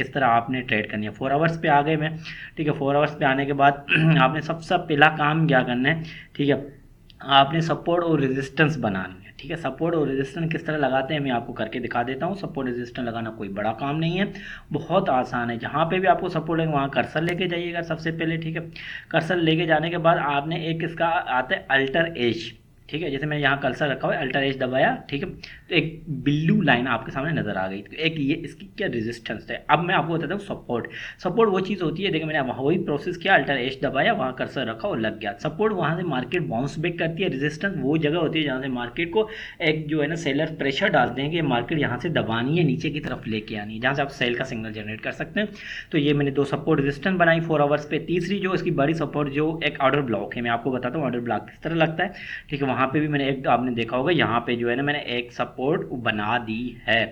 किस तरह आपने ट्रेड करनी है। 4 आवर्स पे आ गए मैं, ठीक है। 4 आवर्स पे आने के बाद आपने सबसे पहला काम क्या करना है, ठीक है, आपने सपोर्ट और रेजिस्टेंस बनानी है, ठीक है। सपोर्ट और रेजिस्टेंस किस तरह लगाते हैं मैं आपको करके दिखा देता हूँ। सपोर्ट रेजिस्टेंस लगाना कोई बड़ा काम नहीं है, बहुत आसान है। जहाँ पे भी आपको सपोर्ट लगेगा वहाँ कर्सर लेके जाइएगा सबसे पहले, ठीक है। कर्सर लेके जाने के बाद आपने एक इसका आता है अल्टर एज, ठीक है। जैसे मैंने यहाँ कर्सर रखा हुआ है, अल्टर एज दबाया, ठीक है, तो एक ब्लू लाइन आपके सामने नजर आ गई। तो एक ये इसकी क्या रेजिस्टेंस है। अब मैं आपको बताता हूँ सपोर्ट। सपोर्ट वो चीज़ होती है, देखिए मैंने वही प्रोसेस किया, अल्टर एज दबाया, वहाँ कर्सर रखा और लग गया। सपोर्ट वहाँ से मार्केट बाउंस बैक करती है। रेजिस्टेंस वो जगह होती है जहाँ से मार्केट को एक जो है ना सेलर प्रेशर डालते हैं कि मार्केट यहाँ से दबानी है, नीचे की तरफ लेके आनी है, जहाँ से आप सेल का सिग्नल जनरेट कर सकते हैं। तो ये मैंने 2 सपोर्ट रेजिस्टेंस बनाई 4 आवर्स पे। तीसरी जो इसकी बड़ी सपोर्ट जो एक ऑर्डर ब्लॉक है, मैं आपको बताता हूँ ऑर्डर ब्लॉक किस तरह लगता है, ठीक है। वहाँ पे भी मैंने एक, आपने देखा होगा यहाँ पे जो है ना मैंने एक सपोर्ट बना दी है।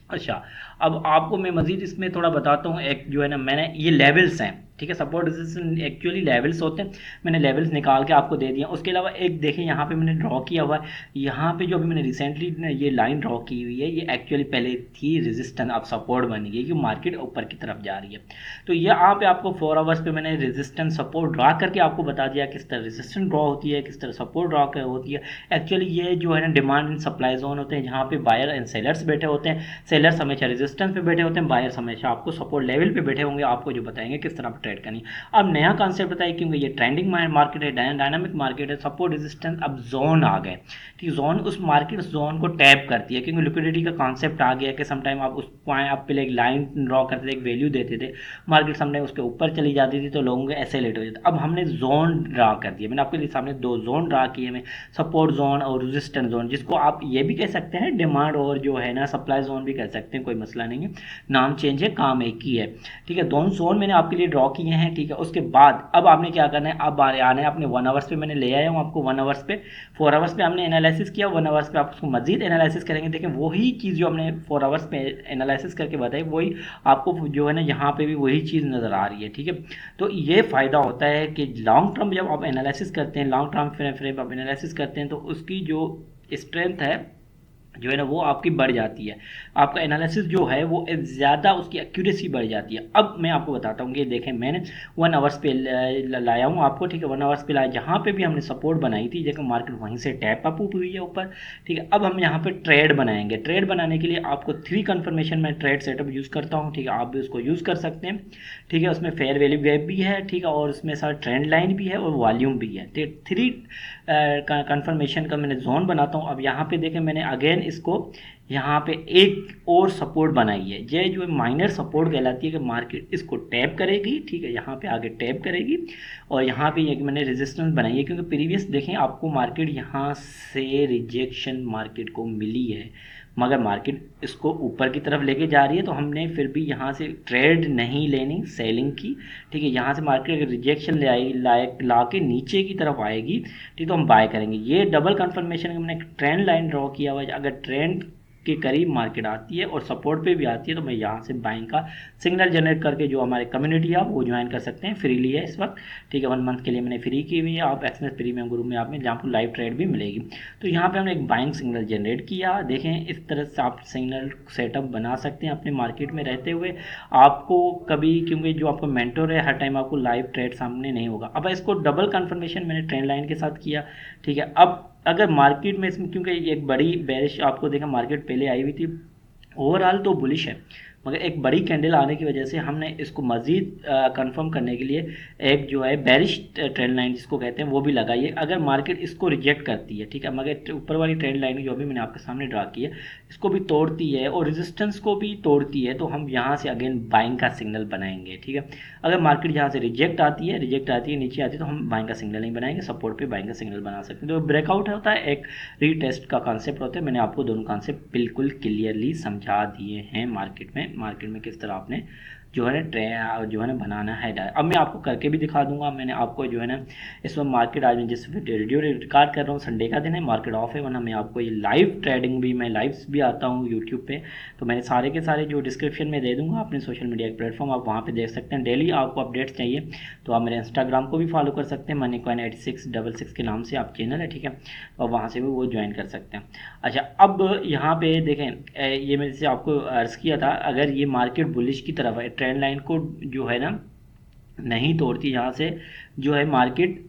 अच्छा, अब आपको मैं मजीद इसमें थोड़ा बताता हूँ। एक जो है ना मैंने ये लेवल्स हैं, ठीक है। सपोर्ट रेजिस्टेंस एक्चुअली लेवल्स होते हैं, मैंने लेवल्स निकाल के आपको दे दिया। उसके अलावा एक देखें यहाँ पे मैंने ड्रॉ किया हुआ है, यहाँ पे जो अभी मैंने रिसेंटली ये लाइन ड्रॉ की हुई है, ये एक्चुअली पहले थी रेजिस्टेंस, अब सपोर्ट बन गई कि मार्केट ऊपर की तरफ जा रही है। तो यहाँ पे आपको 4 आवर्स पे मैंने रेजिस्टेंस सपोर्ट ड्रॉ करके आपको बता दिया किस तरह रेजिस्टेंस ड्रॉ होती है, किस तरह सपोर्ट ड्रॉ होती है। एक्चुअली ये जो है ना डिमांड एंड सप्लाई जोन होते हैं, जहाँ पे बायर एंड सेलर्स बैठे होते हैं। सेलर्स हमेशा रेजिस्टेंस पे बैठे होते हैं, बायर्स हमेशा आपको सपोर्ट लेवल पे बैठे होंगे, आपको जो बताएंगे किस तरह ट्रेड करनी है। अब नया कॉन्सेप्ट बताइए, क्योंकि ये ट्रेंडिंग मार्केट है, डायनामिक मार्केट है। सपोर्ट रेजिस्टेंस अब जोन आ गए, ठीक। जोन उस मार्केट जोन को टैप करती है, क्योंकि लिक्विडिटी का कॉन्सेप्ट आ गया कि समटाइम आप उस पॉइंट आप पहले एक लाइन ड्रॉ करते थे, एक वैल्यू देते थे, मार्केट समटाइम उसके ऊपर चली जाती थी तो लोगों के ऐसे लेट हो जाते। अब हमने जोन ड्रा कर दिया, मैंने आपके लिए सामने 2 जोन ड्रा किए हैं, सपोर्ट जोन और रेजिस्टेंस जोन, जिसको आप ये भी कह सकते हैं डिमांड और जो है ना सप्लाई जोन भी कह सकते हैं, कोई मसला नहीं है, नाम चेंज है, काम एक ही है, ठीक है। दोनों जोन मैंने आपके लिए ड्रॉ किए हैं, ठीक है। उसके बाद अब आपने क्या करना है, अब आना है अपने 1 आवर्स पे, मैंने ले आया हूँ आपको 1 आवर्स पे। 4 आवर्स पे हमने एनालिसिस किया, 1 आवर्स पे आप उसको मजीद एनालिसिस करेंगे। देखें वही चीज़ जो हमने 4 आवर्स पे एनालिसिस करके बताई, वही आपको जो है ना यहाँ पे भी वही चीज़ नज़र आ रही है, ठीक है। तो ये फ़ायदा होता है कि लॉन्ग टर्म जब आप एनालिसिस करते हैं, लॉन्ग टर्म फ्रेम आप एनालिसिस करते हैं, तो उसकी जो स्ट्रेंथ है जो है ना वो आपकी बढ़ जाती है। आपका एनालिसिस जो है वो ज़्यादा उसकी एक्यूरेसी बढ़ जाती है। अब मैं आपको बताता हूँ कि देखें मैंने 1 आवर्स पे लाया हूँ आपको, ठीक है। 1 आवर्स पे लाया, जहाँ पे भी हमने सपोर्ट बनाई थी, देखो मार्केट वहीं से टैप अप हुई है ऊपर, ठीक है। अब हम यहाँ पे ट्रेड बनाएंगे। ट्रेड बनाने के लिए आपको 3 कन्फर्मेशन में ट्रेड सेटअप यूज़ करता हूँ, ठीक है। आप भी उसको यूज़ कर सकते हैं, ठीक है। उसमें फेयर वैल्यू गैप भी है, ठीक है, और उसमें सारा ट्रेंड लाइन भी है और वॉल्यूम भी है। 3 कन्फर्मेशन का मैंने जोन बनाता हूँ। अब यहाँ पे देखें मैंने अगेन इसको यहाँ पे एक और सपोर्ट बनाई है, ये जो माइनर सपोर्ट कहलाती है कि मार्केट इसको टैप करेगी, ठीक है, यहाँ पे आगे टैप करेगी। और यहाँ पे एक मैंने रेजिस्टेंस बनाई है, क्योंकि प्रीवियस देखें आपको मार्केट यहाँ से रिजेक्शन मार्केट को मिली है, मगर मार्केट इसको ऊपर की तरफ लेके जा रही है, तो हमने फिर भी यहाँ से ट्रेड नहीं लेनी सेलिंग की, ठीक है। यहाँ से मार्केट रिजेक्शन ले आएगी, ला के नीचे की तरफ आएगी, ठीक, तो हम बाय करेंगे। ये डबल कंफर्मेशन का मैंने ट्रेंड लाइन ड्रॉ किया हुआ है। अगर ट्रेंड के करीब मार्केट आती है और सपोर्ट पे भी आती है, तो मैं यहाँ से बाइंग का सिग्नल जनरेट करके जो हमारे कम्युनिटी है आप वो ज्वाइन कर सकते हैं, फ्रीली है इस वक्त, ठीक है। 1 मंथ के लिए मैंने फ्री की हुई है, आप एक्सएमएस प्रीमियम ग्रुप में आप में जहाँ पर लाइव ट्रेड भी मिलेगी। तो यहाँ पे हमने एक बाइंग सिग्नल जनरेट किया। देखें इस तरह से आप सिग्नल सेटअप बना सकते हैं अपने मार्केट में रहते हुए। आपको कभी, क्योंकि जो आपका मेंटर है हर टाइम आपको लाइव ट्रेड सामने नहीं होगा। अब इसको डबल कन्फर्मेशन मैंने ट्रेंड लाइन के साथ किया, ठीक है। अब अगर मार्केट में इसमें, क्योंकि एक बड़ी बेरिश आपको देखा मार्केट पहले आई हुई थी, ओवरऑल तो बुलिश है, मगर एक बड़ी कैंडल आने की वजह से हमने इसको मज़ीद कंफर्म करने के लिए एक जो है बेरिश ट्रेंड लाइन जिसको कहते हैं वो भी लगाइए। अगर मार्केट इसको रिजेक्ट करती है, ठीक है, मगर ऊपर वाली ट्रेंड लाइन जो भी मैंने आपके सामने ड्रा की है इसको भी तोड़ती है और रेजिस्टेंस को भी तोड़ती है, तो हम यहाँ से अगेन बाइंग का सिग्नल बनाएंगे, ठीक है। अगर मार्केट यहाँ से रिजेक्ट आती है नीचे आती है, तो हम बाइंग का सिग्नल नहीं बनाएंगे, सपोर्ट पे बाइंग का सिग्नल बना सकते हैं। तो ब्रेकआउट होता है, एक रीटेस्ट का कॉन्सेप्ट होता है। मैंने आपको दोनों कॉन्सेप्ट बिल्कुल क्लियरली समझा दिए हैं मार्केट में किस तरह आपने जो है ना जो है ना बनाना है। अब मैं आपको करके भी दिखा दूंगा। मैंने आपको जो है ना इस वक्त मार्केट, आज मैं जिस वीडियो रिकॉर्ड कर रहा हूँ संडे का दिन है, मार्केट ऑफ है, वरना मैं आपको ये लाइव ट्रेडिंग भी, मैं लाइव्स भी आता हूँ यूट्यूब पे, तो मैंने सारे के सारे जो डिस्क्रिप्शन में दे दूँगा अपने सोशल मीडिया के प्लेटफॉर्म, आप वहाँ पर देख सकते हैं। डेली आपको अपडेट्स चाहिए तो आप मेरे इंस्टाग्राम को भी फॉलो कर सकते हैं, मनी कॉइन 8666 के नाम से आप चैनल है, ठीक है, और वहाँ से भी वो ज्वाइन कर सकते हैं। अच्छा, अब यहाँ पे देखें ये मैंने से आपको अर्ज़ किया था, अगर ये मार्केट बुलिश की तरफ है, ट्रेंड लाइन को जो है ना नहीं तोड़ती, यहाँ से जो है मार्केट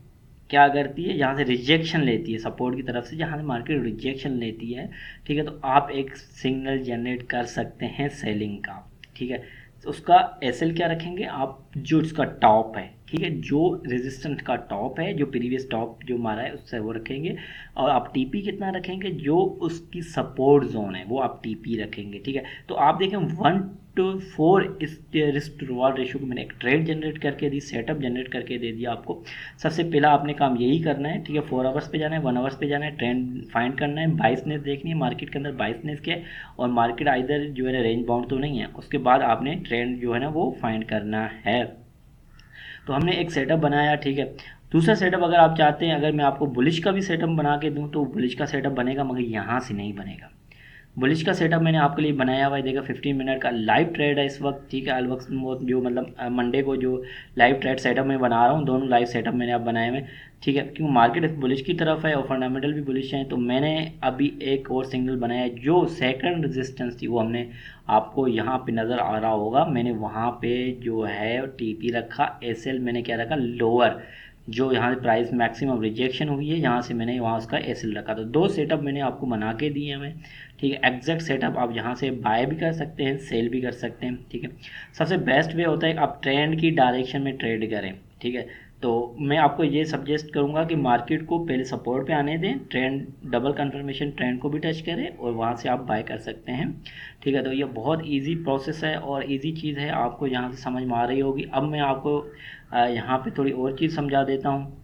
क्या करती है, यहाँ से रिजेक्शन लेती है सपोर्ट की तरफ से, जहाँ से मार्केट रिजेक्शन लेती है, ठीक है, तो आप एक सिग्नल जनरेट कर सकते हैं सेलिंग का, ठीक है। तो उसका एसएल क्या रखेंगे आप, जो इसका टॉप है, ठीक है, जो रेजिस्टेंस का टॉप है, जो प्रीवियस टॉप जो मारा है उससे वो रखेंगे, और आप टीपी कितना रखेंगे, जो उसकी सपोर्ट जोन है वो आप टीपी रखेंगे, ठीक है। तो आप देखें 1:4 इस रिस्क रिवॉर्ड रेशियो को मैंने एक ट्रेड जनरेट करके दी, सेटअप जनरेट करके दे दिया आपको। सबसे पहला आपने काम यही करना है, ठीक है, 4 आवर्स पे जाना है, 1 आवर्स पे जाना है, ट्रेंड फाइंड करना है, बाइसनेस देखनी है मार्केट के अंदर, बाइसनेस क्या है, और मार्केट आइदर जो है ना रेंज बाउंड तो नहीं है, उसके बाद आपने ट्रेंड जो है ना वो फाइंड करना है। तो हमने एक सेटअप बनाया, ठीक है। दूसरा सेटअप अगर आप चाहते हैं, अगर मैं आपको बुलिश का भी सेटअप बना के दूं तो बुलिश का सेटअप बनेगा, मगर यहाँ से नहीं बनेगा। बुलिश का सेटअप मैंने आपके लिए बनाया हुआ है, देखा 15 मिनट का लाइव ट्रेड है इस वक्त, ठीक है। अलवक्त जो मतलब मंडे को जो लाइव ट्रेड सेटअप मैं बना रहा हूँ, दोनों लाइव सेटअप मैंने अब बनाए हुए, ठीक है, क्योंकि मार्केट बुलिश की तरफ है और फंडामेंटल भी बुलिश है। तो मैंने अभी एक और सिग्नल बनाया, जो सेकंड रेजिस्टेंस थी वो हमने आपको यहाँ पे नज़र आ रहा होगा, मैंने वहाँ पे जो है टीपी रखा, एसएल मैंने क्या रखा लोअर, जो यहाँ से प्राइस मैक्सिमम रिजेक्शन हुई है, यहाँ से मैंने वहाँ उसका एसएल रखा। तो दो सेटअप मैंने आपको बना के दिए हमें, ठीक है। एग्जैक्ट सेटअप आप यहाँ से बाय भी कर सकते हैं, सेल भी कर सकते हैं, ठीक है। सबसे बेस्ट वे होता है आप ट्रेंड की डायरेक्शन में ट्रेड करें, ठीक है। तो मैं आपको ये सजेस्ट करूँगा कि मार्केट को पहले सपोर्ट पे आने दें, ट्रेंड डबल कंफर्मेशन ट्रेंड को भी टच करें और वहाँ से आप बाय कर सकते हैं, ठीक है। तो ये बहुत इजी प्रोसेस है और इजी चीज़ है, आपको यहाँ से समझ में आ रही होगी। अब मैं आपको यहाँ पे थोड़ी और चीज़ समझा देता हूँ,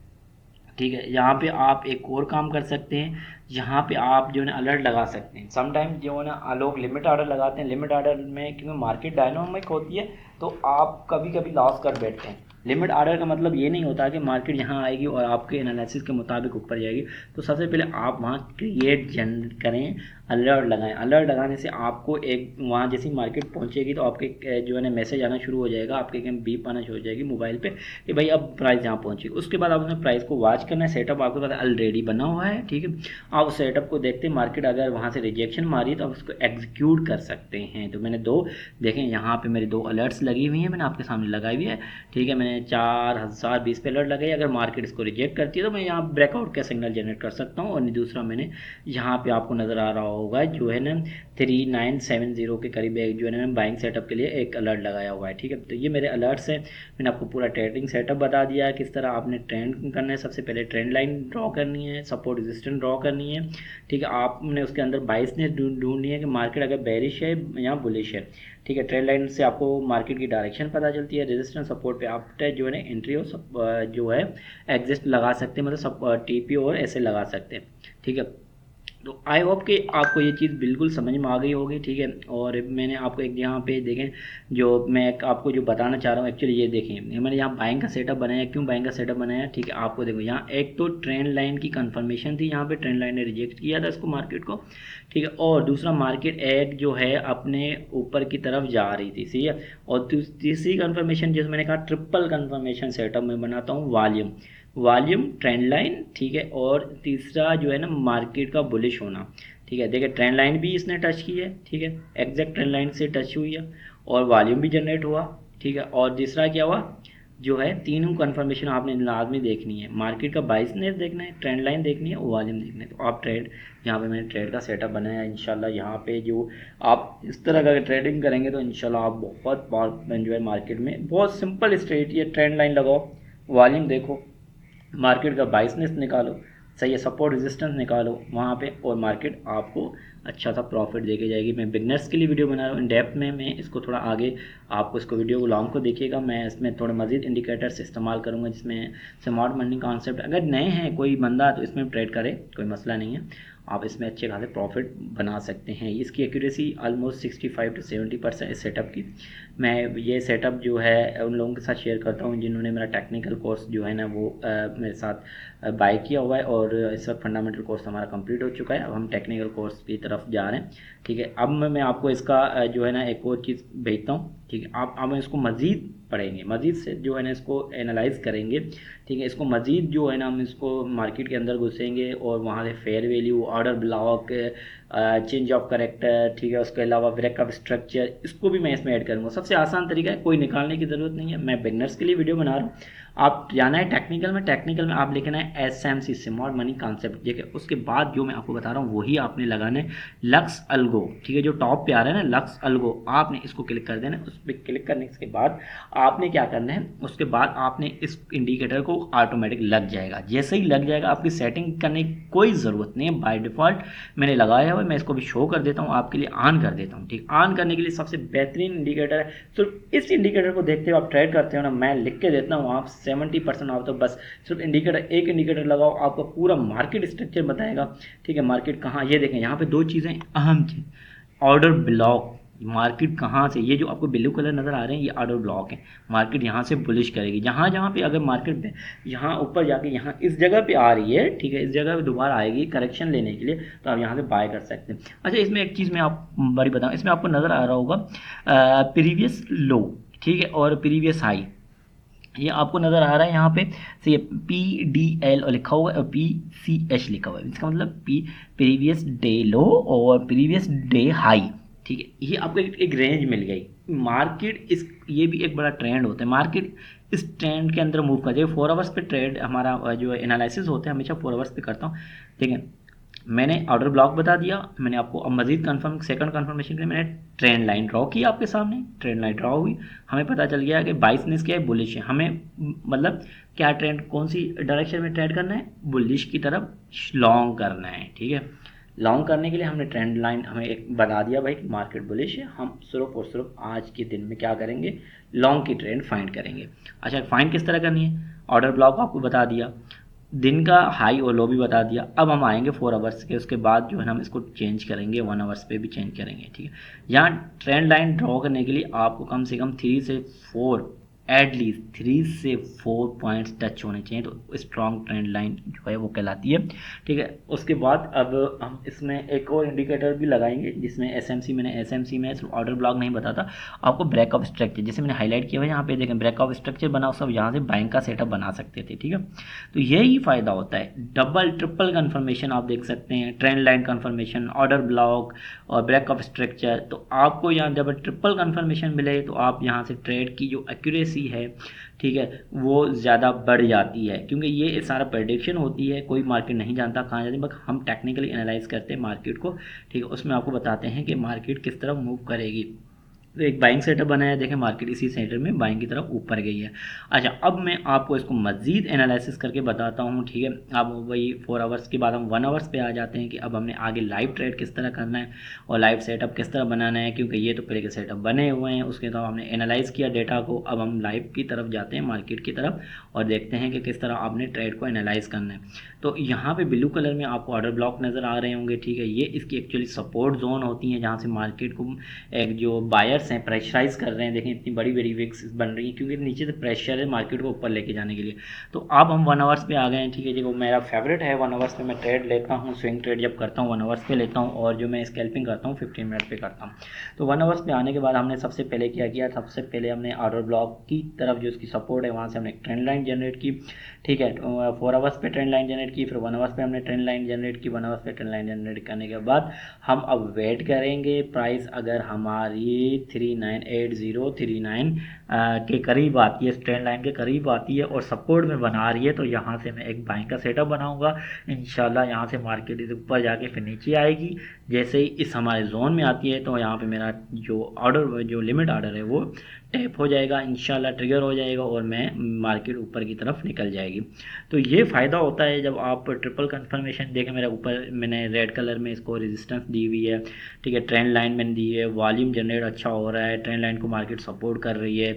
ठीक है। यहाँ पे आप एक और काम कर सकते हैं, यहाँ पे आप जो है ना अलर्ट लगा सकते हैं। समटाइम जो है ना लोग लिमिट ऑर्डर लगाते हैं, लिमिट ऑर्डर में क्योंकि मार्केट डायनामिक होती है तो आप कभी कभी लॉस कर बैठते हैं। लिमिट ऑर्डर का मतलब ये नहीं होता कि मार्केट यहाँ आएगी और आपके एनालिसिस के मुताबिक ऊपर जाएगी। तो सबसे पहले आप वहाँ क्रिएट जनरेट करें, अलर्ट लगाएं। अलर्ट लगाने से आपको एक वहाँ जैसी मार्केट पहुँचेगी तो आपके जो है ना मैसेज आना शुरू हो जाएगा, आपके गेम बीप आना शुरू हो जाएगी मोबाइल पे कि भाई अब प्राइस यहाँ पहुँची। उसके बाद आपने प्राइस को वॉच करना है, सेटअप आपके पास ऑलरेडी बना हुआ है, ठीक है। आप उस सेटअप को देखते हैं, मार्केट अगर वहाँ से रिजेक्शन मारी तो आप उसको एग्जीक्यूट कर सकते हैं। तो मैंने दो देखें, यहाँ पे मेरी दो अलर्ट्स लगी हुई हैं, मैंने आपके सामने लगाई हुई है, ठीक है। मैंने 4020 पे अलर्ट लगाई, अगर मार्केट इसको रिजेक्ट करती है तो मैं यहाँ ब्रेकआउट का सिग्नल जनरेट कर सकता हूँ। और दूसरा मैंने यहाँ पे आपको नज़र आ रहा होगा जो है ना 3970 के करीब एक जो है ना बाइंग सेटअप के लिए एक अलर्ट लगाया हुआ है, ठीक है। तो ये मेरे अलर्ट्स हैं, मैंने आपको पूरा ट्रेडिंग सेटअप बता दिया है, किस तरह आपने ट्रेंड करना है। सबसे पहले ट्रेंड लाइन ड्रॉ करनी है, सपोर्ट रेजिस्टेंस ड्रॉ करनी है, ठीक है। आपने उसके अंदर बाइसनेस ढूंढनी है कि मार्केट अगर बेरिश है या बुलिश है, ठीक है। ट्रेंड लाइन से आपको मार्केट की डायरेक्शन पता चलती है, रेजिस्टेंस सपोर्ट पे आप जो है ना एंट्री और जो है एग्जिस्ट लगा सकते हैं, मतलब टीपी और ऐसे लगा सकते हैं, ठीक है। तो आई होप कि आपको ये चीज़ बिल्कुल समझ में आ गई होगी, ठीक है। और मैंने आपको एक यहाँ पे देखें जो मैं आपको जो बताना चाह रहा हूँ, एक्चुअली ये देखें मैंने यहाँ बाइंग का सेटअप बनाया, क्यों बाइंग का सेटअप बनाया, ठीक है। आपको देखो यहाँ एक तो ट्रेंड लाइन की कंफर्मेशन थी, यहाँ पे ट्रेंड लाइन ने रिजेक्ट किया था इसको मार्केट को, ठीक है। और दूसरा मार्केट एक जो है अपने ऊपर की तरफ जा रही थी, सही है। और तीसरी कंफर्मेशन जिसमें मैंने कहा ट्रिपल कंफर्मेशन सेटअप मैं बनाता हूँ, वॉल्यूम ट्रेंड लाइन, ठीक है। और तीसरा जो है ना मार्केट का बुलिश होना, ठीक है। देखिए ट्रेंड लाइन भी इसने टच की है, ठीक है, एग्जैक्ट ट्रेंड लाइन से टच हुई है और वॉल्यूम भी जनरेट हुआ, ठीक है। और तीसरा क्या हुआ जो है, तीनों कन्फर्मेशन आपने लाजमी देखनी है, मार्केट का बाइसनेस देखना है, ट्रेंड लाइन देखनी है, वॉल्यूम देखना है। तो आप ट्रेड यहाँ पे मैंने ट्रेड का सेटअप बनाया है, इंशाल्लाह यहाँ पे जो आप इस तरह का ट्रेडिंग करेंगे तो इंशाल्लाह आप बहुत जो है मार्केट में बहुत सिंपल स्ट्रेटजी है, ट्रेंड लाइन लगाओ, वॉल्यूम देखो, मार्केट का बाइसनेस निकालो, सही है, सपोर्ट रेजिस्टेंस निकालो वहाँ पे, और मार्केट आपको अच्छा सा प्रॉफिट देके जाएगी। मैं बिगनर्स के लिए वीडियो बना रहा हूँ, इन डेप्थ में मैं इसको थोड़ा आगे आपको इसको वीडियो को लॉन्ग को देखिएगा, मैं इसमें थोड़े मजीद इंडिकेटर्स इस्तेमाल करूँगा जिसमें स्मार्ट मनी कॉन्सेप्ट, अगर नए हैं कोई बंदा तो इसमें ट्रेड करे, कोई मसला नहीं है, आप इसमें अच्छे खासे प्रॉफिट बना सकते हैं। इसकी एक्यूरेसी ऑलमोस्ट 65 to 70% इस सेटअप की, मैं ये सेटअप जो है उन लोगों के साथ शेयर करता हूँ जिन्होंने मेरा टेक्निकल कोर्स जो है ना वो मेरे साथ बाय किया हुआ है, और इस वक्त फंडामेंटल कोर्स हमारा कंप्लीट हो चुका है। अब हम टेक्निकल कोर्स की तरफ जा रहे हैं, ठीक है। अब मैं आपको इसका जो है ना एक और चीज़ भेजता हूँ, ठीक है। आप हम इसको मज़ीद पढ़ेंगे, मज़ीद से जो है ना इसको एनालाइज करेंगे, ठीक है। इसको मज़ीद जो है ना हम इसको मार्केट के अंदर घुसेंगे और वहाँ से fair value, order block, change of character, ठीक है। उसके अलावा ब्रेकअप स्ट्रक्चर, इसको भी मैं इसमें ऐड करूँगा। सबसे आसान तरीका है, कोई निकालने की ज़रूरत नहीं है, मैं बिगनर्स के लिए वीडियो बना रहा हूँ। आप जाना है टेक्निकल में, टेक्निकल में आप लिखना है SMC, स्मार्ट मनी कॉन्सेप्ट, ठीक है। उसके बाद जो मैं आपको बता रहा हूँ वही आपने लगाना है, लक्स अल्गो, ठीक है। जो टॉप पे आ रहा है ना लक्स अल्गो, आपने इसको क्लिक कर देना है। उस पर क्लिक करने के बाद आपने क्या करना है, उसके बाद आपने इस इंडिकेटर को ऑटोमेटिक लग जाएगा। जैसे ही लग जाएगा, आपकी सेटिंग करने की कोई ज़रूरत नहीं है, बाय डिफ़ॉल्ट मैंने लगाया हुआ है। मैं इसको भी शो कर देता हूँ आपके लिए, ऑन कर देता हूँ, ठीक। ऑन करने के लिए सबसे बेहतरीन इंडिकेटर है, सिर्फ इस इंडिकेटर को देखते हुए आप ट्रेड करते हो ना, मैं लिख के देता हूँ, आप 70% आप तो बस सिर्फ इंडिकेटर, एक इंडिकेटर लगाओ, आपको पूरा मार्केट स्ट्रक्चर बताएगा, ठीक है। मार्केट कहाँ, ये देखें यहाँ पे दो चीज़ें अहम थी, ऑर्डर ब्लॉक, मार्केट कहाँ से, ये जो आपको ब्लू कलर नज़र आ रहे हैं ये ऑर्डर ब्लॉक है। मार्केट यहाँ से बुलिश करेगी, जहाँ जहाँ पे अगर मार्केट यहाँ ऊपर जाके यहाँ इस जगह पे आ रही है, ठीक है, इस जगह पे दोबारा आएगी करेक्शन लेने के लिए, तो आप यहाँ से बाय कर सकते हैं। अच्छा, इसमें एक चीज़ मैं आप बारी बताऊँ, इसमें आपको नज़र आ रहा होगा प्रीवियस लो, ठीक है, और प्रीवियस हाई, ये आपको नज़र आ रहा है यहाँ पे से, ये PDL लिखा हुआ है और PCH लिखा हुआ है। इसका मतलब प्रीवियस डे लो और प्रीवियस डे हाई, ठीक है। ये आपको एक रेंज मिल गई। मार्केट इस, ये भी एक बड़ा ट्रेंड होता है, मार्केट इस ट्रेंड के अंदर मूव कर जाए। 4 आवर्स पे ट्रेड हमारा जो एनालिसिस होता है हमेशा 4 आवर्स पे करता हूँ, ठीक है। मैंने ऑर्डर ब्लॉक बता दिया, मैंने आपको अब मज़ीद कन्फर्म, सेकंड कन्फर्मेशन के लिए मैंने ट्रेंड लाइन ड्रॉ की आपके सामने, ट्रेंड लाइन ड्रॉ हुई, हमें पता चल गया कि 22 क्या है, बुलिश है। हमें मतलब क्या ट्रेंड, कौन सी डायरेक्शन में ट्रेड करना है, बुलिश की तरफ लॉन्ग करना है, ठीक है। लॉन्ग करने के लिए हमने ट्रेंड लाइन हमें एक बता दिया भाई कि मार्केट बुलिश है, हम सिर्फ और सिर्फ आज के दिन में क्या करेंगे, लॉन्ग की ट्रेंड फाइंड करेंगे। अच्छा, फाइंड किस तरह करनी है, ऑर्डर ब्लॉक आपको बता दिया, दिन का हाई और लो भी बता दिया। अब हम आएंगे 4 आवर्स के, उसके बाद जो है ना हम इसको चेंज करेंगे, 1 आवर्स पे भी चेंज करेंगे, ठीक है। यहाँ ट्रेंड लाइन ड्रॉ करने के लिए आपको कम से कम 3 से 4, एटलीस्ट 3 से 4 पॉइंट्स टच होने चाहिए, तो स्ट्रॉन्ग ट्रेंड लाइन जो है वो कहलाती है, ठीक है। उसके बाद अब हम इसमें एक और इंडिकेटर भी लगाएंगे जिसमें SMC, मैंने SMC में सिर्फ ऑर्डर ब्लॉक नहीं बताता आपको, ब्रेकअप स्ट्रक्चर, जैसे मैंने हाईलाइट किया हुआ है यहाँ पे देखें, ब्रेकअप स्ट्रक्चर बना, सब यहाँ से बाइंग का सेटअप बना सकते थे, ठीक है। तो यही फ़ायदा होता है, डबल ट्रिपल कन्फर्मेशन आप देख सकते हैं, trend line confirmation, order block और ब्रेकअप स्ट्रक्चर। तो आपको यहाँ जब ट्रिपल कन्फर्मेशन मिले तो आप यहाँ से ट्रेड की जो एक्यूरेसी है, ठीक है, वो ज़्यादा बढ़ जाती है, क्योंकि ये सारा प्रेडिक्शन होती है, कोई मार्केट नहीं जानता कहाँ जाती है, बस हम टेक्निकली एनालाइज करते हैं मार्केट को, ठीक है। उसमें आपको बताते हैं कि मार्केट किस तरह मूव करेगी। तो एक बाइंग सेटअप बनाया, देखें मार्केट इसी सेंटर में बाइंग की तरफ ऊपर गई है। अच्छा, अब मैं आपको इसको मज़ीद एनालिसिस करके बताता हूँ, ठीक है। अब वही 4 आवर्स के बाद हम 1 आवर्स पे आ जाते हैं कि अब हमने आगे लाइव ट्रेड किस तरह करना है और लाइव सेटअप किस तरह बनाना है, क्योंकि ये तो पहले के सेटअप बने हुए हैं, उसके बाद हमने एनालाइज़ किया डेटा को। अब हम लाइव की तरफ जाते हैं, मार्केट की तरफ, और देखते हैं कि किस तरह आपने ट्रेड को एनालाइज़ करना है। तो यहाँ पे ब्लू कलर में आपको ऑर्डर ब्लॉक नज़र आ रहे होंगे, ठीक है। ये इसकी एक्चुअली सपोर्ट जोन होती हैं, जहाँ से मार्केट को एक जो बायर्स हैं प्रेशराइज कर रहे हैं। देखें इतनी बड़ी बड़ी विक्स बन रही है, क्योंकि नीचे से प्रेशर है मार्केट को ऊपर लेके जाने के लिए। तो अब हम 1 आवर्स पे आ गए हैं, ठीक है जी। वो मेरा फेवरेट है, 1 आवर्स पे मैं ट्रेड लेता हूँ, स्विंग ट्रेड जब करता हूँ 1 आवर्स पे लेता हूँ, और जो मैं स्कैल्पिंग करता हूँ 15 मिनट पे करता हूँ। तो 1 आवर्स पे आने के बाद हमने सबसे पहले क्या किया, सबसे पहले हमने ऑर्डर ब्लॉक की तरफ जो उसकी सपोर्ट है वहाँ से हमने एक ट्रेंड लाइन जनरेट की, ठीक है। 4 आवर्स पे ट्रेंड लाइन जनरेट की, फिर 1 आवर्स पे हमने ट्रेंड लाइन जनरेट की। 1 आवर्स पे ट्रेंड लाइन जनरेट करने के बाद हम अब वेट करेंगे, प्राइस अगर हमारी 398039 के करीब आती है, ट्रेंड लाइन के करीब आती है और सपोर्ट में बना रही है, तो यहाँ से मैं एक बाइंग का सेटअप बनाऊंगा इंशाल्लाह। यहाँ से मार्केट इस ऊपर जाके फिर नीचे आएगी, जैसे ही इस हमारे जोन में आती है तो यहाँ पे मेरा जो ऑर्डर, जो लिमिट ऑर्डर है वो टैप हो जाएगा इंशाल्लाह, ट्रिगर हो जाएगा और मैं मार्केट ऊपर की तरफ निकल जाएगी। तो ये फ़ायदा होता है जब आप ट्रिपल कंफर्मेशन देखें। मेरा ऊपर मैंने रेड कलर में इसको रेजिस्टेंस दी हुई है, ठीक है, ट्रेंड लाइन मैंने दी है, वॉल्यूम जनरेट अच्छा हो रहा है, ट्रेंड लाइन को मार्केट सपोर्ट कर रही है।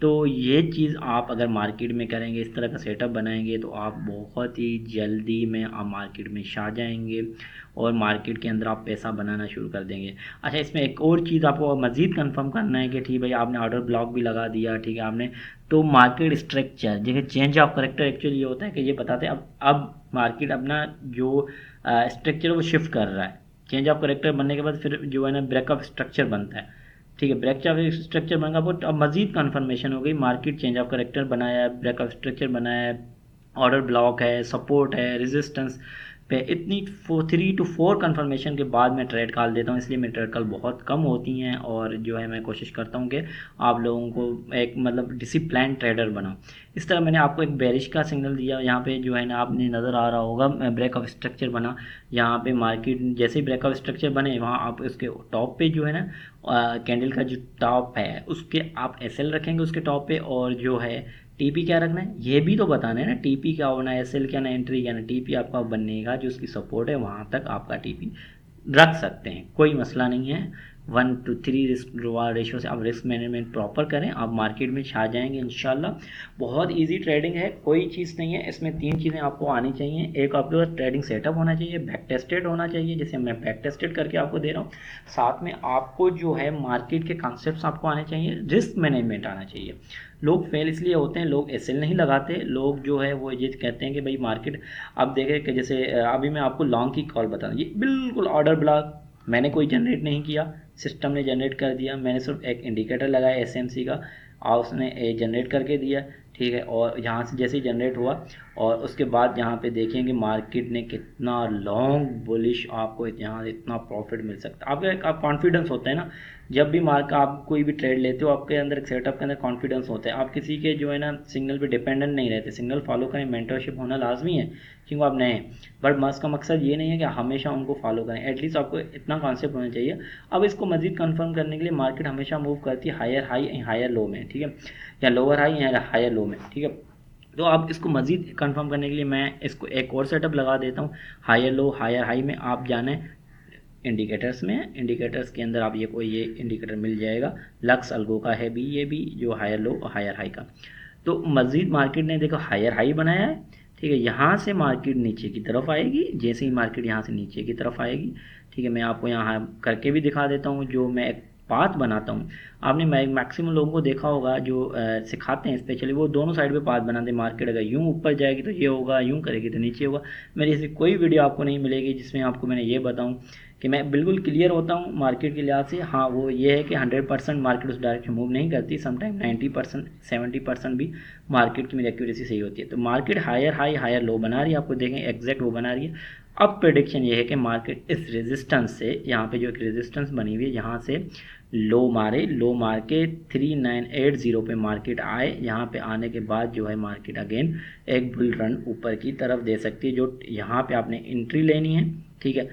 तो ये चीज़ आप अगर मार्केट में करेंगे, इस तरह का सेटअप बनाएंगे, तो आप बहुत ही जल्दी में आप मार्केट में छा जाएंगे और मार्केट के अंदर आप पैसा बनाना शुरू कर देंगे। अच्छा, इसमें एक और चीज़ आपको मज़ीद कंफर्म करना है कि ठीक भाई आपने ऑर्डर ब्लॉक भी लगा दिया, ठीक है आपने, तो मार्केट स्ट्रक्चर देखिए, चेंज ऑफ करेक्टर एक्चुअली ये होता है कि ये बताते हैं अब मार्केट अपना जो स्ट्रक्चर वो शिफ्ट कर रहा है। चेंज ऑफ करेक्टर बनने के बाद फिर जो है ना ब्रेकअप स्ट्रक्चर बनता है, ठीक है, ब्रेकअप स्ट्रक्चर बन गया वो, अब मजीद कन्फर्मेशन हो गई, मार्केट चेंज ऑफ करेक्टर बनाया है, ब्रेकअप स्ट्रक्चर बनाया है, ऑर्डर ब्लॉक है, सपोर्ट है, रेजिस्टेंस पे, इतनी 3 to 4 कन्फर्मेशन के बाद मैं ट्रेड कॉल देता हूँ। इसलिए मेरी ट्रेड कॉल बहुत कम होती हैं और जो है मैं कोशिश करता हूँ कि आप लोगों को एक मतलब डिसिप्लिन ट्रेडर बनाऊँ। इस तरह मैंने आपको एक बेरिश का सिग्नल दिया, यहाँ पे जो है ना आपने नज़र आ रहा होगा ब्रेकअप स्ट्रक्चर बना, यहाँ पे मार्केट जैसे ही ब्रेकअप स्ट्रक्चर बने वहाँ आप उसके टॉप पे जो है ना कैंडल का जो टॉप है उसके आप एसएल रखेंगे उसके टॉप पे, और जो है टीपी क्या रखना है ये भी तो बताना है ना, टीपी क्या होना है, एसएल क्या ना, एंट्री क्या ना, टीपी आपका बनेगा जो उसकी सपोर्ट है वहाँ तक आपका टीपी रख सकते हैं, कोई मसला नहीं है। 1 to 3 रिस्क रिवार्ड रेशियो से आप रिस्क मैनेजमेंट प्रॉपर करें, आप मार्केट में छा जाएंगे इंशाल्लाह। बहुत इजी ट्रेडिंग है, कोई चीज़ नहीं है इसमें, 3 चीज़ें आपको आनी चाहिए। एक आपके पास ट्रेडिंग सेटअप होना चाहिए, बैक टेस्टेड होना चाहिए, जैसे मैं बैक टेस्टेड करके आपको दे रहा हूँ। साथ में आपको जो है मार्केट के कॉन्सेप्ट्स आपको आने चाहिए, रिस्क मैनेजमेंट आना चाहिए। लोग फेल इसलिए होते हैं, लोग एसएल नहीं लगाते, लोग जो है वो ये कहते हैं कि भाई मार्केट, अब देखें कि जैसे अभी मैं आपको लॉन्ग की कॉल बता रहा हूँ, ये बिल्कुल ऑर्डर ब्लॉक मैंने कोई जनरेट नहीं किया, सिस्टम ने जनरेट कर दिया, मैंने सिर्फ एक इंडिकेटर लगाया एसएमसी का और उसने जनरेट करके दिया, ठीक है। और यहाँ से जैसे ही जनरेट हुआ और उसके बाद यहाँ पे देखेंगे मार्केट ने कितना लॉन्ग बुलिश, आपको यहाँ इतना प्रॉफिट मिल सकता है। आपका आप कॉन्फिडेंस होता है ना, जब भी आप कोई भी ट्रेड लेते हो आपके अंदर एक सेटअप के अंदर कॉन्फिडेंस होता है, आप किसी के जो है ना सिग्नल पे डिपेंडेंट नहीं रहते, सिग्नल फॉलो करें, मेंटरशिप होना लाजमी है क्योंकि आप नए हैं, बट का मकसद ये नहीं है कि हमेशा उनको फॉलो करें, एटलीस्ट आपको इतना कॉन्सेप्ट होना चाहिए। अब इसको मजीद कंफर्म करने के लिए मार्केट हमेशा मूव करती है हायर हाई हायर लो में, ठीक है, या लोअर हाई या हायर लो में, ठीक है। तो आप इसको मज़ीद कंफर्म करने के लिए मैं इसको एक और सेटअप लगा देता हूँ, हायर लो हायर हाई में आप जाने इंडिकेटर्स में, इंडिकेटर्स के अंदर आप ये इंडिकेटर मिल जाएगा, लक्स अल्गो का है भी, ये भी जो हायर लो और हायर हाई का। तो मज़ीद मार्केट ने देखो हायर हाई बनाया है, ठीक है, यहाँ से मार्केट नीचे की तरफ आएगी, जैसे ही मार्केट यहाँ से नीचे की तरफ आएगी, ठीक है, मैं आपको यहाँ करके भी दिखा देता हूँ, जो मैं एक पाथ बनाता हूँ। आपने मैक्सिमम लोगों को देखा होगा जो सिखाते हैं स्पेशली, वो दोनों साइड पे पाथ बनाते हैं, मार्केट अगर यूँ ऊपर जाएगी तो ये होगा, यूँ करेगी तो नीचे होगा। मेरी ऐसी कोई वीडियो आपको नहीं मिलेगी जिसमें आपको मैंने ये बताऊँ कि मैं बिल्कुल क्लियर होता हूँ मार्केट के लिहाज से। हाँ, वो ये है कि 100% मार्केट उस डायरेक्शन मूव नहीं करती, समटाइम 90% 70% भी मार्केट की मेरी एक्यूरेसी सही होती है। तो market higher high higher low बना रही है, आपको देखें एग्जैक्ट वो बना रही है। अब प्रेडिक्शन ये है कि मार्केट इस रेजिस्टेंस से, यहाँ पे जो एक रेजिस्टेंस बनी हुई है, यहाँ से लो मारे, लो मार के 3980 पे मार्केट आए, यहाँ पे आने के बाद जो है मार्केट अगेन एक बुल रन ऊपर की तरफ दे सकती है, जो यहाँ पे आपने एंट्री लेनी है, ठीक है,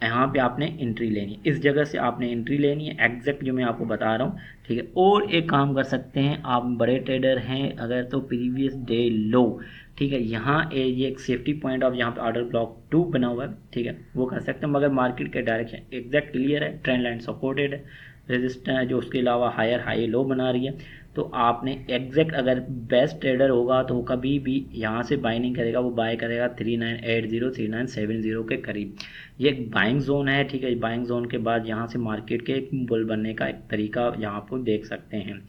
यहाँ पे आपने एंट्री लेनी है, इस जगह से आपने एंट्री लेनी है, एग्जैक्ट जो मैं आपको बता रहा हूँ, ठीक है। और एक काम कर सकते हैं, आप बड़े ट्रेडर हैं अगर, तो प्रीवियस डे लो, ठीक है, यहाँ ये एक सेफ्टी पॉइंट ऑफ यहाँ पे ऑर्डर ब्लॉक 2 बना हुआ है, ठीक है, वो कर सकते हैं, मगर मार्केट के डायरेक्शन एग्जैक्ट क्लियर है, ट्रेंड लाइन सपोर्टेड है, रेजिस्टेंस है जो उसके अलावा हायर हाई लो बना रही है। तो आपने एग्जैक्ट अगर बेस्ट ट्रेडर होगा तो कभी भी यहाँ से बाय नहीं करेगा, वो बाय करेगा 3980 3970 के करीब, ये एक बाइंग जोन है, ठीक है। बाइंग जोन के बाद यहाँ से मार्केट के एक बुल बनने का एक तरीका यहाँ पर देख सकते हैं।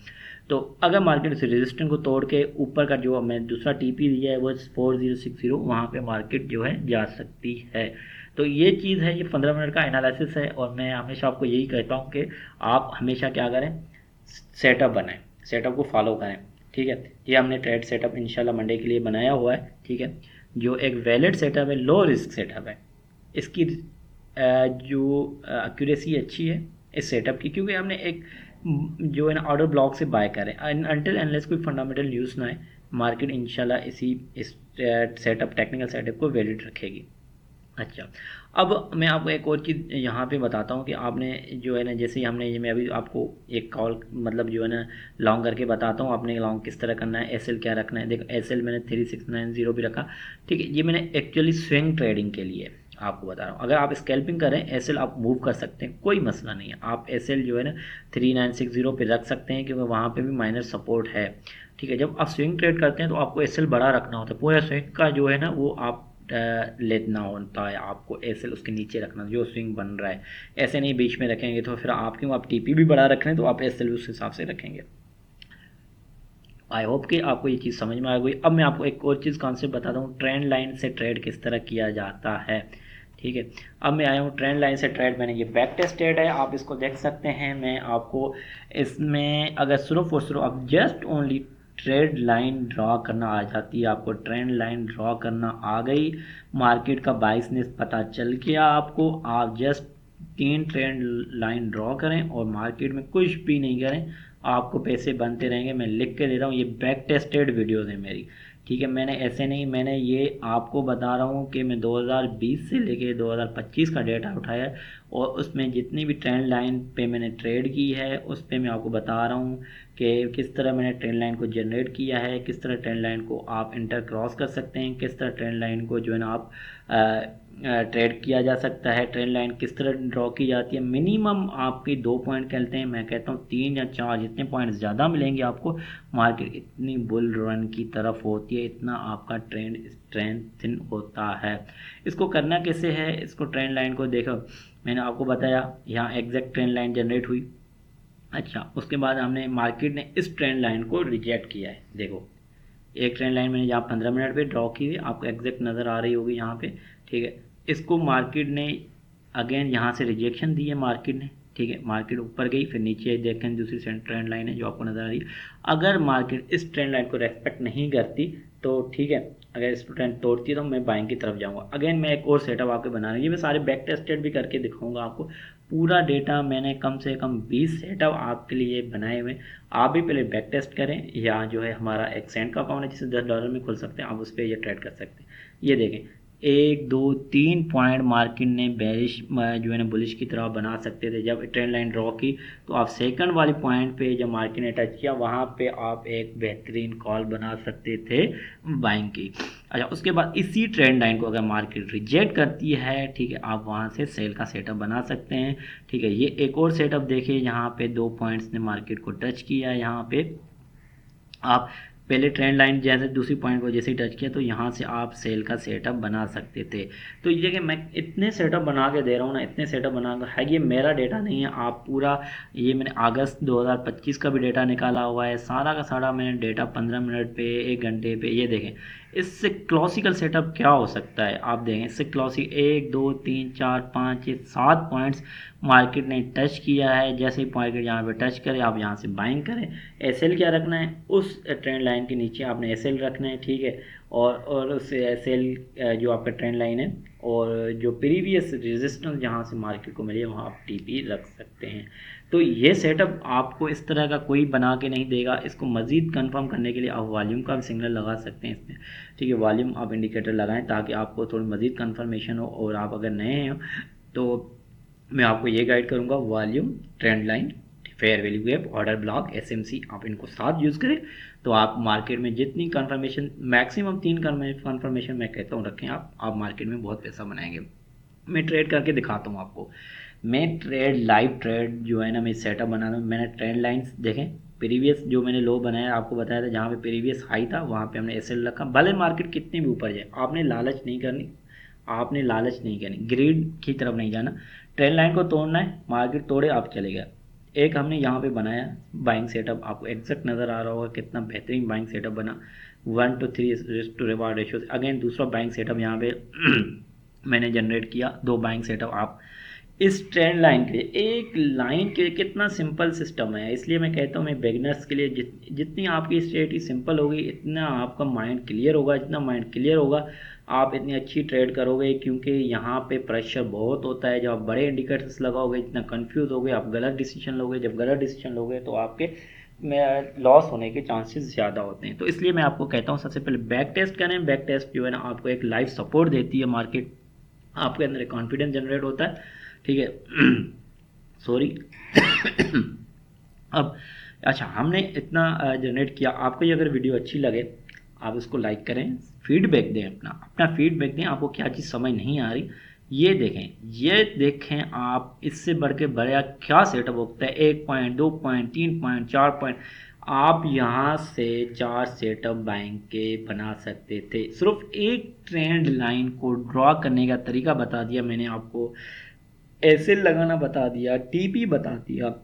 तो अगर मार्केट इस रेजिस्टेंस को तोड़ के ऊपर का जो मैं दूसरा टीपी दिया है वो 4060, वहाँ पे मार्केट जो है जा सकती है। तो ये चीज़ है, ये 15 मिनट का एनालिसिस है, और मैं हमेशा आपको यही कहता हूँ कि आप हमेशा क्या करें, सेटअप बनाएं, सेटअप को फॉलो करें, ठीक है। ये हमने ट्रेड सेटअप इंशाल्लाह मंडे के लिए बनाया हुआ है, ठीक है, जो एक वैलिड सेटअप है, लो रिस्क सेटअप है, इसकी जो एक्यूरेसी अच्छी है इस सेटअप की, क्योंकि हमने एक जो है ना ऑर्डर ब्लॉक से बाय करें, अनटिल अनलेस कोई फंडामेंटल न्यूज़ ना है, मार्केट इंशाल्लाह इस सेटअप टेक्निकल सेटअप को वैलिड रखेगी। अच्छा, अब मैं आपको एक और चीज़ यहाँ पे बताता हूँ कि आपने जो है ना, जैसे हमने ये, मैं अभी आपको एक कॉल मतलब जो है ना लॉन्ग करके बताता हूँ आपने लॉन्ग किस तरह करना है, एसएल क्या रखना है। देखो एसएल मैंने 3690 भी रखा, ठीक है, ये मैंने एक्चुअली स्विंग ट्रेडिंग के लिए आपको बता रहा हूँ। अगर आप स्कैल्पिंग करें एसएल आप मूव कर सकते हैं, कोई मसला नहीं है, आप एसएल जो है ना 3960 पे रख सकते हैं, क्योंकि वहाँ पे भी माइनर सपोर्ट है, ठीक है। जब आप स्विंग ट्रेड करते हैं तो आपको एसएल बड़ा रखना होता है, पूरा स्विंग का जो है ना वो आप लेना होता है, आपको एसएल उसके नीचे रखना जो स्विंग बन रहा है, ऐसे नहीं बीच में रखेंगे तो फिर आप क्यों, आप टीपी भी बढ़ा रख रहे हैं तो आप एसएल भी उस हिसाब से रखेंगे। आई होप कि आपको ये चीज़ समझ में आ गई। अब मैं आपको एक और चीज़ कॉन्सेप्ट बताता हूँ, ट्रेंड लाइन से ट्रेड किस तरह किया जाता है। ठीक है, अब मैं आया हूँ ट्रेंड लाइन से ट्रेड, मैंने ये बैक टेस्टेड है, आप इसको देख सकते हैं। मैं आपको इसमें अगर सिर्फ और सिर्फ आप just only trade line draw करना आ जाती है, आपको ट्रेंड लाइन ड्रॉ करना आ गई, मार्केट का बाइसनेस पता चल गया आपको, आप जस्ट 3 ट्रेंड लाइन ड्रॉ करें और मार्केट में कुछ भी नहीं करें, आपको पैसे बनते रहेंगे। मैं लिख के दे रहा हूँ, ये बैक टेस्टेड वीडियोज़ है मेरी। ठीक है, मैंने ऐसे नहीं, मैंने ये आपको बता रहा हूँ कि मैं 2020 से लेके 2025 का डेटा उठाया है और उसमें जितनी भी ट्रेंड लाइन पे मैंने ट्रेड की है उस पे मैं आपको बता रहा हूँ कि किस तरह मैंने ट्रेंड लाइन को जनरेट किया है, किस तरह ट्रेंड लाइन को आप इंटर क्रॉस कर सकते हैं, किस तरह ट्रेंड लाइन को जो है ना आप ट्रेड किया जा सकता है, ट्रेंड लाइन किस तरह ड्रॉ की जाती है। मिनिमम आपकी 2 पॉइंट कहते हैं, मैं कहता हूँ 3 या 4, जितने पॉइंट ज़्यादा मिलेंगे आपको, मार्केट इतनी बुल रन की तरफ होती है, इतना आपका ट्रेंड स्ट्रेंथन होता है। इसको करना कैसे है, इसको ट्रेंड लाइन को देखो, मैंने आपको बताया यहाँ एग्जैक्ट ट्रेंड लाइन जनरेट हुई। अच्छा, उसके बाद हमने मार्केट ने इस ट्रेंड लाइन को रिजेक्ट किया है। देखो एक ट्रेंड लाइन मैंने यहाँ 15 मिनट पे ड्रॉ की हुई, आपको एग्जैक्ट नज़र आ रही होगी यहाँ पे। ठीक है, इसको मार्केट ने अगेन यहाँ से रिजेक्शन दी है मार्केट ने। ठीक है, मार्केट ऊपर गई, फिर नीचे देखें दूसरी ट्रेंड लाइन है जो आपको नज़र आ रही है। अगर मार्केट इस ट्रेंड लाइन को रेस्पेक्ट नहीं करती तो ठीक है, अगर इस ट्रेंड तोड़ती है तो मैं बाइंग की तरफ जाऊँगा। अगेन मैं एक और सेटअप आपके बना रही हूँ, मैं सारे बैक टेस्टेड भी करके दिखाऊंगा आपको। पूरा डेटा मैंने कम से कम 20 सेटअप आपके लिए बनाए हुए। आप भी पहले बैक टेस्ट करें, या जो है हमारा एक्सेंट का अकाउंट है जिसे $10 में खुल सकते हैं, आप उस पर ये ट्रेड कर सकते हैं। ये देखें 1 2 3 पॉइंट मार्केट ने बेरिश जो है ना बुलिश की तरह बना सकते थे। जब ट्रेंड लाइन ड्रॉ की तो आप सेकंड वाली पॉइंट पे जब मार्केट ने टच किया वहाँ पे आप एक बेहतरीन कॉल बना सकते थे बाइंग की। अच्छा, उसके बाद इसी ट्रेंड लाइन को अगर मार्केट रिजेक्ट करती है, ठीक है, आप वहाँ से सेल का सेटअप बना सकते हैं। ठीक है, ये एक और सेटअप देखिए, यहाँ पे 2 पॉइंट्स ने मार्केट को टच किया है, यहाँ पे आप पहले ट्रेंड लाइन जैसे दूसरी पॉइंट को जैसे ही टच किया तो यहाँ से आप सेल का सेटअप बना सकते थे। तो ये कि मैं इतने सेटअप बना के दे रहा हूँ ना, इतने सेटअप बना कर है, ये मेरा डेटा नहीं है, आप पूरा ये मैंने अगस्त 2025 का भी डेटा निकाला हुआ है, सारा का सारा मैंने डेटा 15 मिनट पे 1 घंटे पे। ये देखें इससे क्लासिकल सेटअप क्या हो सकता है, आप देखें इससे क्लासिक 1 2 3 4 5 6 7 पॉइंट्स मार्केट ने टच किया है। जैसे ही मार्केट यहाँ पे टच करे आप यहाँ से बाइंग करें। एसएल क्या रखना है, उस ट्रेंड लाइन के नीचे आपने एसएल रखना है। ठीक है, और उस एसएल जो आपका ट्रेंड लाइन है और जो प्रीवियस रेजिस्टेंस जहाँ से मार्केट को मिले वहाँ आप टीपी रख सकते हैं। तो ये सेटअप आपको इस तरह का कोई बना के नहीं देगा। इसको मज़ीद कंफर्म करने के लिए आप वॉल्यूम का भी सिग्नल लगा सकते हैं इसमें। ठीक है, वॉल्यूम आप इंडिकेटर लगाएं ताकि आपको थोड़ी मज़ीद कंफर्मेशन हो। और आप अगर नए हो तो मैं आपको ये गाइड करूँगा, volume, trend line, fair value gap, order block, SMC, आप इनको साथ यूज़ करें तो आप मार्केट में जितनी कंफर्मेशन, मैक्सिमम 3 कंफर्मेशन मैं कहता हूँ रखें, आप मार्केट में बहुत पैसा बनाएंगे। मैं ट्रेड करके दिखाता हूँ आपको। मैं लाइव ट्रेड जो है ना मैं सेटअप बना रहा हूँ। मैंने ट्रेंड लाइन्स देखें, प्रीवियस जो मैंने लो बनाया आपको बताया था, जहाँ पे प्रीवियस हाई था वहाँ पे हमने एसएल रखा। भले मार्केट कितनी भी ऊपर जाए, आपने लालच नहीं करनी, ग्रीड की तरफ नहीं जाना। ट्रेंड लाइन को तोड़ना है, मार्केट तोड़े आप चले गए। एक हमने यहाँ पे बनाया बाइंग सेटअप, आपको एग्जैक्ट नज़र आ रहा होगा कितना बेहतरीन बाइंग सेटअप बना, 1 to 3 risk to reward ratio. Again दूसरा बाइंग सेटअप यहाँ पे मैंने जनरेट किया, 2 बाइंग सेटअप। आप इस ट्रेंड लाइन के एक लाइन के कितना सिंपल सिस्टम है, इसलिए मैं कहता हूँ मैं बिगनर्स के लिए जितनी आपकी स्ट्रेटजी सिंपल होगी इतना आपका माइंड क्लियर होगा। जितना माइंड क्लियर होगा आप इतनी अच्छी ट्रेड करोगे, क्योंकि यहाँ पे प्रेशर बहुत होता है। जब आप बड़े इंडिकेटर्स लगाओगे इतना कंफ्यूज होगे, आप गलत डिसीजन लोगे। जब गलत डिसीजन लोगे तो आपके में लॉस होने के चांसेस ज़्यादा होते हैं। तो इसलिए मैं आपको कहता हूँ सबसे पहले बैक टेस्ट करें। बैक टेस्ट जो है ना आपको एक लाइव सपोर्ट देती है मार्केट, आपके अंदर एक कॉन्फिडेंस जनरेट होता है। ठीक है सॉरी अब अच्छा, हमने इतना जनरेट किया। आपको ये अगर वीडियो अच्छी लगे आप इसको लाइक करें, फीडबैक दें, अपना फीडबैक दें। आपको क्या चीज़ समझ नहीं आ रही ये देखें आप, इससे बढ़ के बड़ा क्या सेटअप होता है। 1 पॉइंट, 2 पॉइंट, 3 पॉइंट, 4 पॉइंट, आप यहाँ से 4 सेटअप बाइंग के बना सकते थे। सिर्फ एक ट्रेंड लाइन को ड्रॉ करने का तरीका बता दिया मैंने आपको, एसएल लगाना बता दिया, टीपी बता दिया।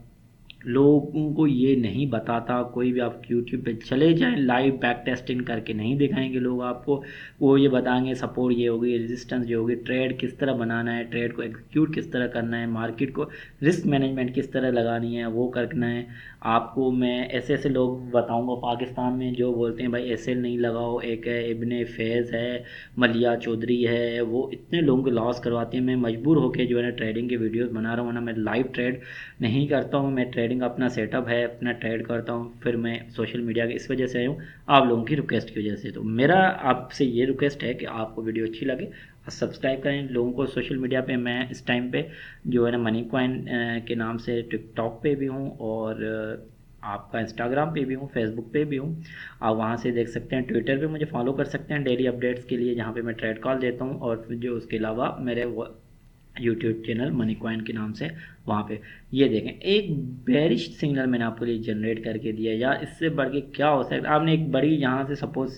लोगों को ये नहीं बताता। कोई भी आप यूट्यूब पे चले जाएं, लाइव बैक टेस्टिंग करके नहीं दिखाएंगे लोग आपको। वो ये बताएंगे सपोर्ट ये होगी, रेजिस्टेंस ये होगी, ट्रेड किस तरह बनाना है, ट्रेड को एग्जीक्यूट किस तरह करना है, मार्केट को रिस्क मैनेजमेंट किस तरह लगानी है, वो करना है आपको। मैं ऐसे ऐसे लोग बताऊंगा पाकिस्तान में जो बोलते हैं भाई एसएल नहीं लगाओ। एक है इब्ने फैज़ है, मलिया चौधरी है, वो इतने लोगों को लॉस करवाती हैं। मैं मजबूर होकर जो है ना ट्रेडिंग के वीडियोस बना रहा हूँ ना। मैं लाइव ट्रेड नहीं करता हूँ, मैं ट्रेडिंग अपना सेटअप है, अपना ट्रेड करता हूँ, फिर मैं सोशल मीडिया के इस वजह से आया हूँ आप लोगों की रिक्वेस्ट की वजह से। तो मेरा आपसे ये रिक्वेस्ट है कि आपको वीडियो अच्छी लगे और सब्सक्राइब करें लोगों को। सोशल मीडिया पे मैं इस टाइम पे जो है ना मनी कॉइन के नाम से टिकटॉक पे भी हूँ और आपका इंस्टाग्राम पे भी हूँ, फेसबुक पे भी हूँ। आप वहाँ से देख सकते हैं। ट्विटर पे मुझे फॉलो कर सकते हैं डेली अपडेट्स के लिए, जहाँ पे मैं ट्रेड कॉल देता हूँ। और फिर जो उसके अलावा मेरे यूट्यूब चैनल मनी कॉइन के नाम से, वहाँ पे ये देखें एक बेरिश सिग्नल मैंने आपके लिए जनरेट करके दिया। यार इससे बढ़ के क्या हो सकता है। आपने एक बड़ी यहाँ से सपोज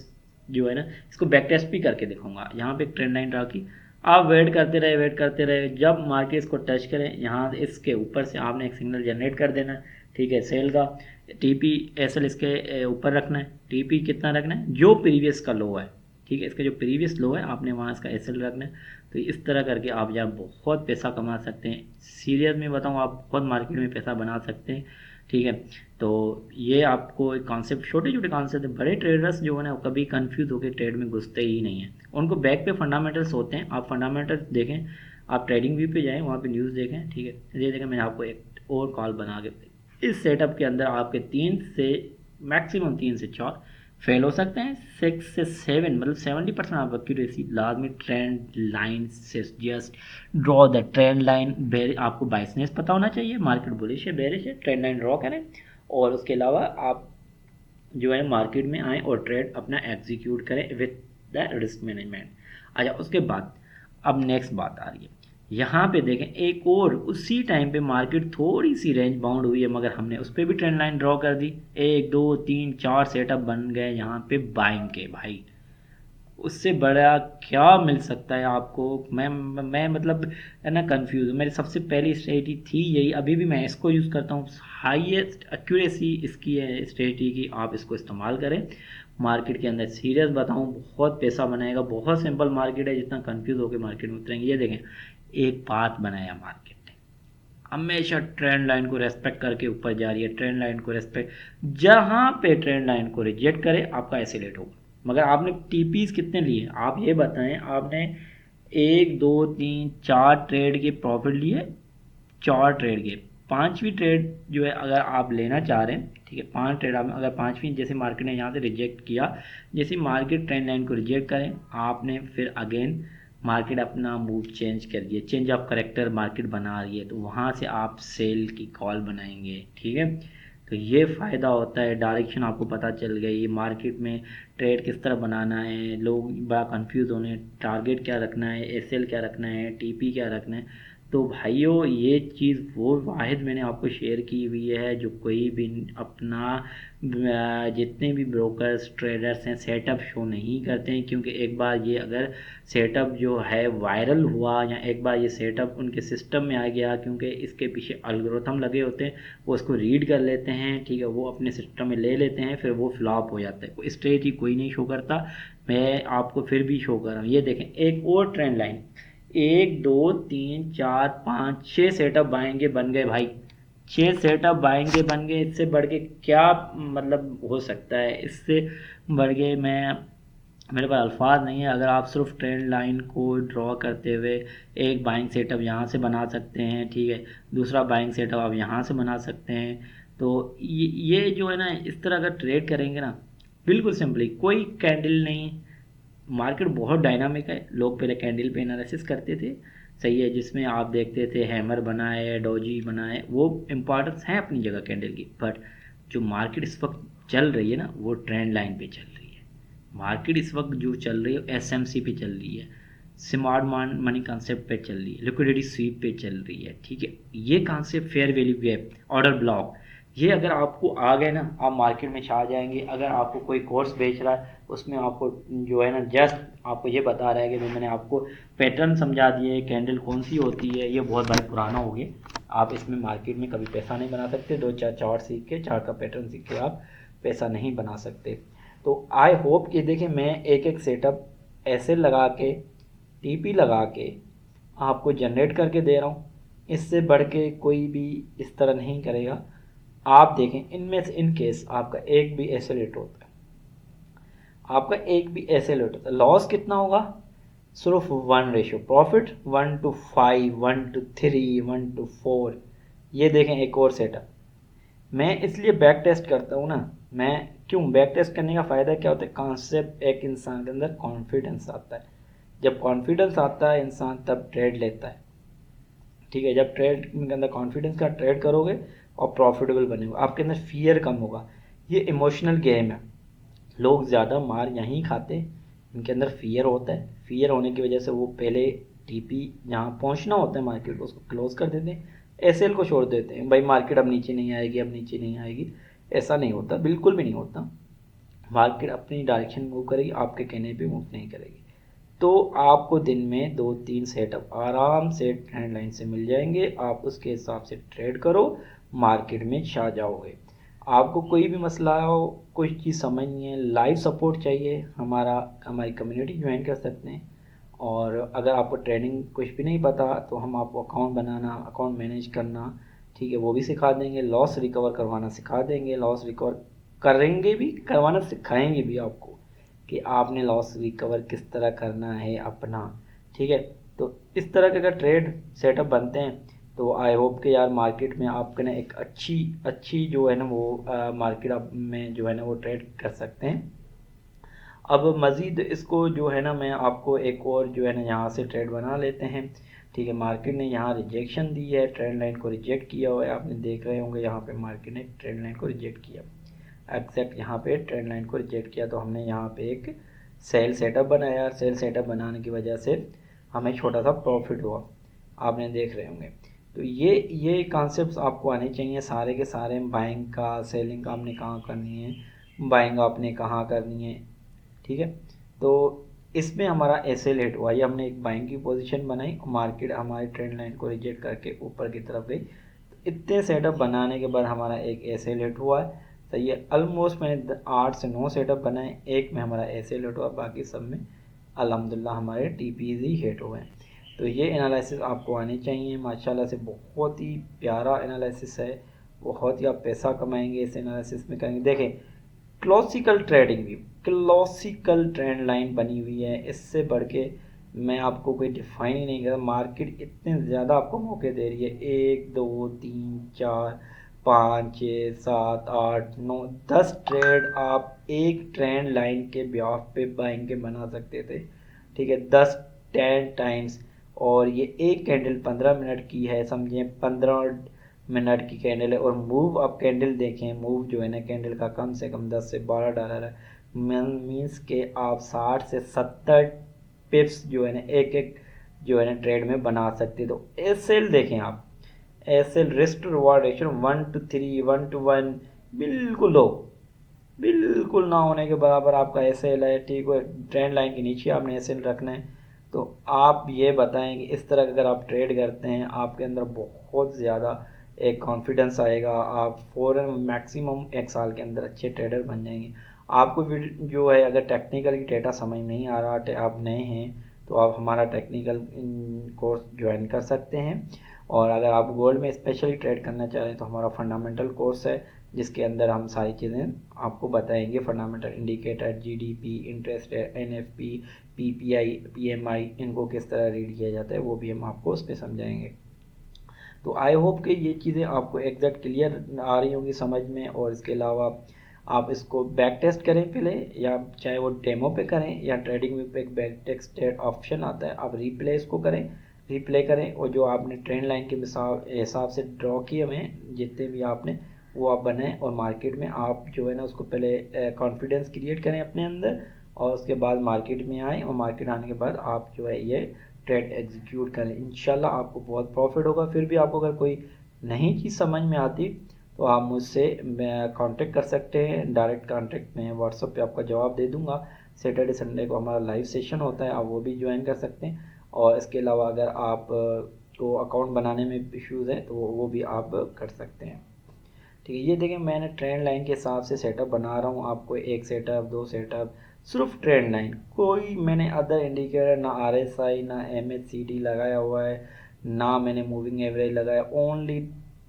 जो है ना, इसको बैक टेस्ट भी करके दिखाऊंगा। यहाँ पे एक ट्रेंड लाइन रखी, आप वेट करते रहे, जब मार्केट इसको टच करें यहाँ इसके ऊपर से आपने एक सिग्नल जनरेट कर देना है, ठीक है। सेल का टीपी एसएल इसके ऊपर रखना है, टीपी कितना रखना है जो प्रीवियस का लो है, ठीक है। इसका जो प्रीवियस लो है आपने वहाँ इसका एसएल रखना है। तो इस तरह करके आप यार बहुत पैसा कमा सकते हैं। सीरियस में बताऊँ, आप बहुत मार्केट में पैसा बना सकते हैं, ठीक है। तो ये आपको एक कॉन्सेप्ट, छोटे छोटे कॉन्सेप्ट, बड़े ट्रेडर्स जो है ना कभी कंफ्यूज होकर ट्रेड में घुसते ही नहीं हैं। उनको बैक पे फंडामेंटल्स होते हैं। आप फंडामेंटल्स देखें, आप ट्रेडिंग व्यू पे जाएं, वहाँ पे न्यूज़ देखें, ठीक है। ये देखें मैंने आपको एक और कॉल बना के, इस सेटअप के अंदर आपके 3 से मैक्सिमम 3 से 4 फेल हो सकते हैं। 6 से 7 मतलब 70% आप एक्यूरेसी लाजमी ट्रेंड लाइन से just draw the trend line. आपको बाइसनेस पता होना चाहिए, मार्केट बुलिश है बेरिश है, ट्रेंड लाइन ड्रॉ करें। और उसके अलावा आप जो है मार्केट में आएँ और ट्रेड अपना एग्जीक्यूट करें विथ द रिस्क मैनेजमेंट। अच्छा, उसके बाद अब नेक्स्ट बात आ रही है। यहाँ पे देखें एक और उसी टाइम पे मार्केट थोड़ी सी रेंज बाउंड हुई है, मगर हमने उस पर भी ट्रेंड लाइन ड्रॉ कर दी। 1 2 3 4 सेटअप बन गए यहाँ पे बाइंग के। भाई उससे बड़ा क्या मिल सकता है आपको। मैं मतलब है ना कंफ्यूज हूँ। मेरी सबसे पहली स्ट्रेटजी थी यही, अभी भी मैं इसको यूज़ करता हूँ। हाईएस्ट एक्यूरेसी इसकी है स्ट्रेटजी की, आप इसको इस्तेमाल करें मार्केट के अंदर। सीरियस बताऊँ बहुत पैसा बनाएगा। बहुत सिंपल मार्केट है, जितना कंफ्यूज होकर मार्केट में उतरेंगे। ये देखें एक पाथ बनाया मार्केट ने, हमेशा ट्रेंड लाइन को रेस्पेक्ट करके ऊपर जा रही है। ट्रेंड लाइन को रेस्पेक्ट, जहाँ पे ट्रेंड लाइन को रिजेक्ट करे आपका एसिलेट होगा। मगर आपने टीपीज कितने लिए आप ये बताएं। आपने 1 2 3 4 ट्रेड के प्रॉफिट लिए, 4 ट्रेड के, 5वीं ट्रेड जो है अगर आप लेना चाह रहे हैं, ठीक है, 5 ट्रेड आप अगर 5वीं जैसे मार्केट ने यहाँ से रिजेक्ट किया, जैसे मार्केट ट्रेंड लाइन को रिजेक्ट करें आपने, फिर अगेन मार्केट अपना मूव चेंज कर दिया, चेंज ऑफ करेक्टर मार्केट बना रही है, तो वहाँ से आप सेल की कॉल बनाएंगे, ठीक है। तो ये फ़ायदा होता है, डायरेक्शन आपको पता चल गई, मार्केट में ट्रेड किस तरह बनाना है। लोग बड़ा कंफ्यूज होने, टारगेट क्या रखना है, एसएल क्या रखना है, टीपी क्या रखना है। तो भाइयों ये चीज़ वो वाहिद मैंने आपको शेयर की हुई है जो कोई भी अपना जितने भी ब्रोकर्स ट्रेडर्स हैं सेटअप शो नहीं करते हैं। क्योंकि एक बार ये अगर सेटअप जो है वायरल हुआ या एक बार ये सेटअप उनके सिस्टम में आ गया, क्योंकि इसके पीछे एल्गोरिथम लगे होते हैं, वो उसको रीड कर लेते हैं, ठीक है, वो अपने सिस्टम में ले लेते हैं, फिर वो फ्लॉप हो जाता है। स्ट्रेटजी कोई नहीं शो करता, मैं आपको फिर भी शो कर रहा हूँ। ये देखें एक और ट्रेंड लाइन, 1 2 3 4 5 6 सेटअप आएंगे बन गए भाई। 6 सेटअप आएंगे बन गए। इससे बढ़ के क्या मतलब हो सकता है। इससे बढ़ के मेरे पास अल्फाज नहीं है। अगर आप सिर्फ ट्रेंड लाइन को ड्रॉ करते हुए एक बाइंग सेटअप यहाँ से बना सकते हैं, ठीक है, दूसरा बाइंग सेटअप आप यहाँ से बना सकते हैं। तो ये जो है ना इस तरह अगर ट्रेड करेंगे ना, बिल्कुल सिंपली, कोई कैंडल नहीं। मार्केट बहुत डायनामिक है। लोग पहले कैंडल पे एनालिसिस करते थे, सही है, जिसमें आप देखते थे हैमर बनाए, डोजी बनाए, वो इम्पॉर्टेंस है अपनी जगह कैंडल की। बट जो मार्केट इस वक्त चल रही है ना वो ट्रेंड लाइन पे चल रही है। मार्केट इस वक्त जो चल रही है एसएमसी पे चल रही है, स्मार्ट मनी कॉन्सेप्ट पे चल रही है, लिक्विडिटी स्वीप पे चल रही है, ठीक है। ये concept fair value gap, order block, ये अगर आपको आ गए ना, आप मार्केट में छा जाएंगे। अगर आपको कोई कोर्स बेच रहा है उसमें आपको जो है ना जस्ट आपको ये बता रहा है कि भाई मैंने आपको पैटर्न समझा दिए, कैंडल कौन सी होती है, ये बहुत भाई पुराना हो गया। आप इसमें मार्केट में कभी पैसा नहीं बना सकते। दो चार चार्ट सीख के, चार्ट का पैटर्न सीख के आप पैसा नहीं बना सकते। तो आई होप कि देखिए मैं एक एक सेटअप ऐसे लगा के, टीपी लगा के आपको जनरेट करके दे रहा हूँ। इससे बढ़ के कोई भी इस तरह नहीं करेगा। आप देखें इनमें से इन केस आपका एक भी ऐसे लेट होता है, आपका एक भी ऐसे लेट होता है, लॉस कितना होगा? सिर्फ 1 रेशो, प्रॉफिट 1:5, 1:3, 1:4। ये देखें एक और सेटअप। मैं इसलिए बैक टेस्ट करता हूँ ना। मैं क्यों बैक टेस्ट करने का फ़ायदा क्या होता है? कॉन्सेप्ट, एक इंसान के अंदर कॉन्फिडेंस आता है। जब कॉन्फिडेंस आता है इंसान तब ट्रेड लेता है। ठीक है, जब ट्रेड के अंदर कॉन्फिडेंस का ट्रेड करोगे और प्रॉफिटेबल बनेगा, आपके अंदर फियर कम होगा। ये इमोशनल गेम है। लोग ज़्यादा मार यहीं खाते, इनके अंदर फियर होता है। फियर होने की वजह से वो पहले टीपी जहाँ पहुँचना होता है मार्केट को, उसको क्लोज कर देते हैं, एसएल को छोड़ देते हैं। भाई मार्केट अब नीचे नहीं आएगी, अब नीचे नहीं आएगी। ऐसा नहीं होता, बिल्कुल भी नहीं होता। मार्केट अपनी डायरेक्शन मूव करेगी, आपके कहने पे मूव नहीं करेगी। तो आपको दिन में 2-3 सेटअप आराम से ट्रेंड लाइन से मिल जाएंगे। आप उसके हिसाब से ट्रेड करो, मार्केट में छा जाओगे। आपको कोई भी मसला हो, कोई चीज़ समझ नहीं है, लाइव सपोर्ट चाहिए, हमारी कम्युनिटी ज्वाइन कर सकते हैं। और अगर आपको ट्रेडिंग कुछ भी नहीं पता तो हम आपको अकाउंट बनाना, अकाउंट मैनेज करना, ठीक है, वो भी सिखा देंगे। लॉस रिकवर करवाना सिखा देंगे, लॉस रिकवर करेंगे भी, करवाना सिखाएंगे भी आपको कि आपने लॉस रिकवर किस तरह करना है अपना। ठीक है, तो इस तरह के अगर ट्रेड सेटअप बनते हैं तो आई होप कि यार मार्केट में आपके ना एक अच्छी अच्छी जो है ना वो मार्केट आप में जो है ना वो ट्रेड कर सकते हैं। अब मज़ीद इसको जो है ना मैं आपको एक और जो है ना यहाँ से ट्रेड बना लेते हैं। ठीक है, मार्केट ने यहाँ रिजेक्शन दी है, ट्रेंड लाइन को रिजेक्ट किया हुआ है। आपने देख रहे होंगे यहाँ पे मार्केट ने ट्रेंड लाइन को रिजेक्ट किया, एग्जैक्ट यहाँ पे ट्रेंड लाइन को रिजेक्ट किया। तो हमने यहाँ पे एक सेल सेटअप बनाया। सेल सेटअप बनाने की वजह से हमें छोटा सा प्रॉफिट हुआ, आपने देख रहे होंगे। तो ये कॉन्सेप्ट्स आपको आने चाहिए सारे के सारे। बाइंग का, सेलिंग का आपने कहाँ करनी है, बाइंग आपने कहाँ करनी है। ठीक है, तो इसमें हमारा ऐसे लेट हुआ, ये हमने एक बाइंग की पोजीशन बनाई, मार्केट हमारी ट्रेंड लाइन को रिजेक्ट करके ऊपर की तरफ गई। तो इतने सेटअप बनाने के बाद हमारा एक ऐसे लेट हुआ है। तो ये ऑलमोस्ट मैंने 8 से 9 सेटअप बनाए, एक में हमारा ऐसे लेट हुआ, बाकी सब में अल्हम्दुलिल्लाह हमारे टीपीज ही हिट हुए हैं। तो ये एनालिसिस आपको आनी चाहिए। माशाल्लाह से बहुत ही प्यारा एनालिसिस है, बहुत ही आप पैसा कमाएंगे इस एनालिसिस में करेंगे। देखें classical trading view, classical trend line बनी हुई है। इससे बढ़ के मैं आपको कोई डिफाइन ही नहीं कर। मार्केट इतने ज़्यादा आपको मौके दे रही है, 1 2 3 4 5 6 7 8 9 10 ट्रेड आप एक ट्रेंड लाइन के ब्याफ पे बाइंग के बना सकते थे। ठीक है, 10 टाइम्स। और ये एक कैंडल 15 मिनट की है, समझें 15 मिनट की कैंडल है। और मूव आप कैंडल देखें, मूव जो है ना कैंडल का कम से कम 10 से 12 डॉलर है। मीन्स के आप 60 से 70 पिप्स जो है ना एक एक जो है ना ट्रेड में बना सकते। तो एसएल देखें आप, SL risk to reward ratio 1:3, 1:1 बिल्कुल लो, बिल्कुल ना होने के बराबर आपका एसएल है। ठीक है, ट्रेंड लाइन के नीचे आपने एसएल रखना है। तो आप ये बताएं कि इस तरह अगर आप ट्रेड करते हैं आपके अंदर बहुत ज़्यादा एक कॉन्फिडेंस आएगा। आप फ़ौरन मैक्सिमम 1 साल के अंदर अच्छे ट्रेडर बन जाएंगे। आपको जो है अगर टेक्निकल की डेटा समझ नहीं आ रहा, आप नए हैं, तो आप हमारा टेक्निकल कोर्स ज्वाइन कर सकते हैं। और अगर आप गोल्ड में स्पेशली ट्रेड करना चाह रहे हैं तो हमारा फंडामेंटल कोर्स है, जिसके अंदर हम सारी चीज़ें आपको बताएंगे। Fundamental indicator, GDP, interest, NFP, PPI, PMI, इनको किस तरह रीड किया जाता है वो भी हम आपको उस पर समझाएंगे। तो आई होप कि ये चीज़ें आपको एग्जैक्ट क्लियर आ रही होंगी समझ में। और इसके अलावा आप इसको बैक टेस्ट करें पहले, या चाहे वो डेमो पे करें या ट्रेडिंग में पे एक बैक टेस्ट ऑप्शन आता है, आप रिप्ले इसको करें, रिप्ले करें। और जो आपने ट्रेंड लाइन के हिसाब से ड्रॉ किए हुए हैं जितने भी आपने, वो आप बनाएं। और मार्केट में आप जो है ना उसको पहले कॉन्फिडेंस क्रिएट करें अपने अंदर, और उसके बाद मार्केट में आएँ। और मार्केट आने के बाद आप जो है ये ट्रेड एग्जीक्यूट करें। इंशाल्लाह आपको बहुत प्रॉफिट होगा। फिर भी आपको अगर कोई नई चीज़ समझ में आती तो आप मुझसे कांटेक्ट कर सकते हैं। डायरेक्ट कांटेक्ट में व्हाट्सएप पे आपका जवाब दे दूंगा। सैटरडे संडे को हमारा लाइव सेशन होता है, आप वो भी ज्वाइन कर सकते हैं। और इसके अलावा अगर आप को अकाउंट बनाने में इश्यूज़ है तो वो भी आप कर सकते हैं। ठीक है, ये देखिए मैंने ट्रेंड लाइन के हिसाब से सेटअप बना रहा हूँ आपको, एक सेटअप, दो सेटअप, सिर्फ ट्रेंड लाइन, कोई मैंने अदर इंडिकेटर ना RSI ना MACD लगाया हुआ है, ना मैंने मूविंग एवरेज लगाया, ओनली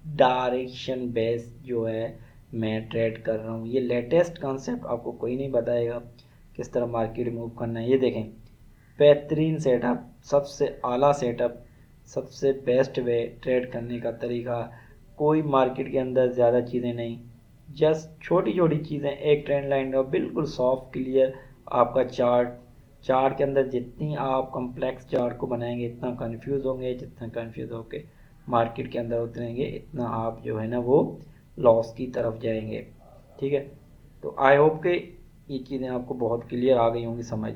डायरेक्शन बेस जो है मैं ट्रेड कर रहा हूँ। ये लेटेस्ट कॉन्सेप्ट आपको कोई नहीं बताएगा किस तरह मार्केट मूव करना है। ये देखें बेहतरीन सेटअप, सबसे आला सेटअप, सबसे बेस्ट वे ट्रेड करने का तरीका, कोई मार्केट के अंदर ज़्यादा चीज़ें नहीं, जस्ट छोटी छोटी चीज़ें, एक ट्रेंड लाइन का बिल्कुल सॉफ्ट क्लियर आपका चार्ट। चार्ट के अंदर जितनी आप कम्प्लेक्स चार्ट को बनाएंगे इतना कंफ्यूज होंगे, जितना कंफ्यूज होके मार्केट के अंदर उतरेंगे इतना आप जो है ना वो लॉस की तरफ जाएंगे। ठीक है, तो आई होप कि ये चीज़ें आपको बहुत क्लियर आ गई होंगी समझ।